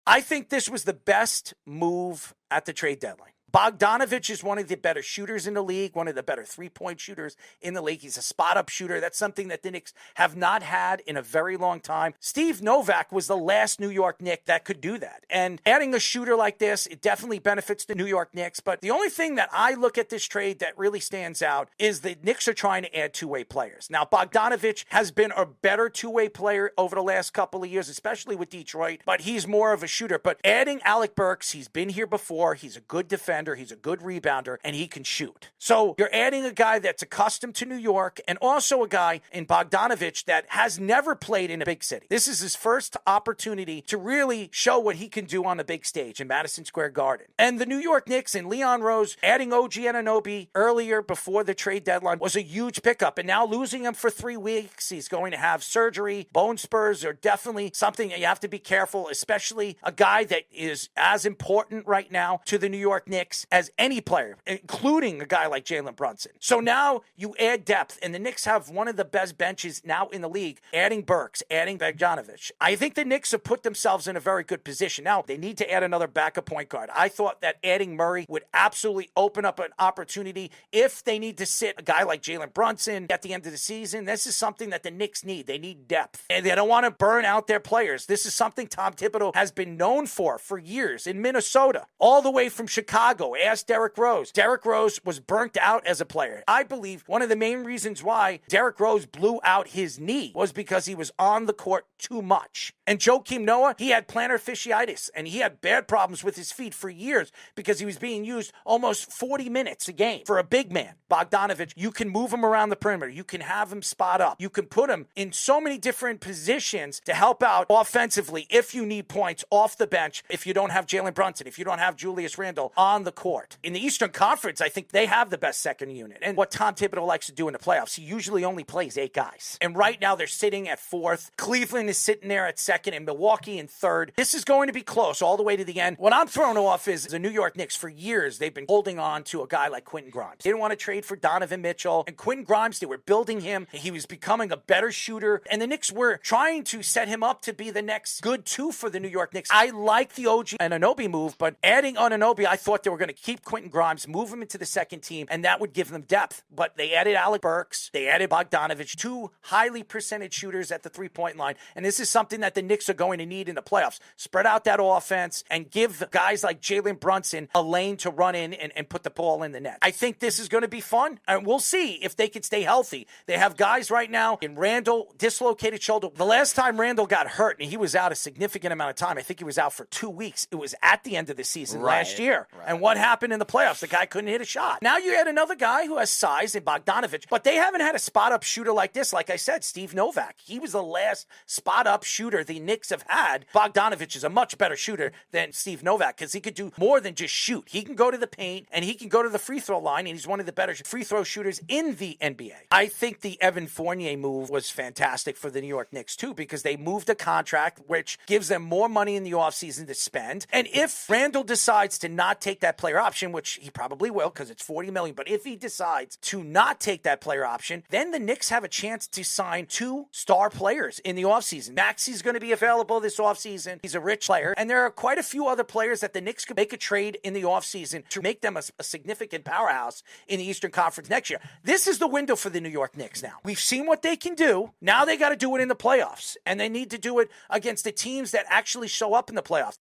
I think this was the best move at the trade deadline. Bogdanovic is one of the better shooters in the league, one of the better three-point shooters in the league. He's a spot-up shooter. That's something that the Knicks have not had in a very long time. Steve Novak was the last New York Knick that could do that. And adding a shooter like this, it definitely benefits the New York Knicks. But the only thing that I look at this trade that really stands out is the Knicks are trying to add two-way players. Now, Bogdanovic has been a better two-way player over the last couple of years, especially with Detroit, but he's more of a shooter. But adding Alec Burks, he's been here before. He's a good defender. He's a good rebounder, and he can shoot. So you're adding a guy that's accustomed to New York and also a guy in Bogdanovic that has never played in a big city. This is his first opportunity to really show what he can do on the big stage in Madison Square Garden. And the New York Knicks and Leon Rose adding OG Anunoby earlier before the trade deadline was a huge pickup. And now losing him for 3 weeks, he's going to have surgery. Bone spurs are definitely something that you have to be careful, especially a guy that is as important right now to the New York Knicks as any player, including a guy like Jalen Brunson. So now you add depth, and the Knicks have one of the best benches now in the league, adding Burks, adding Bogdanovic. I think the Knicks have put themselves in a very good position. Now, they need to add another backup point guard. I thought that adding Murray would absolutely open up an opportunity if they need to sit a guy like Jalen Brunson at the end of the season. This is something that the Knicks need. They need depth, and they don't want to burn out their players. This is something Tom Thibodeau has been known for years in Minnesota, all the way from Chicago. Ask Derrick Rose. Derrick Rose was burnt out as a player. I believe one of the main reasons why Derrick Rose blew out his knee was because he was on the court too much. And Joakim Noah, he had plantar fasciitis, and he had bad problems with his feet for years because he was being used almost 40 minutes a game. For a big man, Bogdanovic, you can move him around the perimeter. You can have him spot up. You can put him in so many different positions to help out offensively if you need points off the bench, if you don't have Jalen Brunson, if you don't have Julius Randle on the court. In the Eastern Conference, I think they have the best second unit. And what Tom Thibodeau likes to do in the playoffs, he usually only plays 8 guys. And right now they're sitting at 4th. Cleveland is sitting there at 2nd and Milwaukee in 3rd. This is going to be close all the way to the end. What I'm thrown off is the New York Knicks, for years, they've been holding on to a guy like Quentin Grimes. They didn't want to trade for Donovan Mitchell. And Quentin Grimes, they were building him. He was becoming a better shooter. And the Knicks were trying to set him up to be the next good 2 for the New York Knicks. I like the OG Anunoby move, but adding Anunoby, I thought they were going to keep Quentin Grimes, move him into the second team, and that would give them depth. But they added Alec Burks, they added Bogdanovic, 2 highly percentage shooters at the three-point line. And this is something that the Knicks are going to need in the playoffs. Spread out that offense and give guys like Jalen Brunson a lane to run in and put the ball in the net. I think this is going to be fun, and we'll see if they can stay healthy. They have guys right now in Randle, dislocated shoulder. The last time Randle got hurt, and he was out a significant amount of time, I think he was out for 2 weeks. It was at the end of the season last year. Right. And what happened in the playoffs? The guy couldn't hit a shot. Now you had another guy who has size in Bogdanovic, but they haven't had a spot-up shooter like this. Like I said, Steve Novak. He was the last spot-up shooter the Knicks have had. Bogdanovic is a much better shooter than Steve Novak because he could do more than just shoot. He can go to the paint, and he can go to the free throw line, and he's one of the better free throw shooters in the NBA. I think the Evan Fournier move was fantastic for the New York Knicks, too, because they moved a contract, which gives them more money in the offseason to spend. And if Randle decides to not take that player option, which he probably will because it's $40 million, but if he decides to not take that player option, then the Knicks have a chance to sign 2 star players in the offseason. Maxi's going to be available this offseason. He's a rich player. And there are quite a few other players that the Knicks could make a trade in the offseason to make them a significant powerhouse in the Eastern Conference next year. This is the window for the New York Knicks now. We've seen what they can do. Now they got to do it in the playoffs. And they need to do it against the teams that actually show up in the playoffs.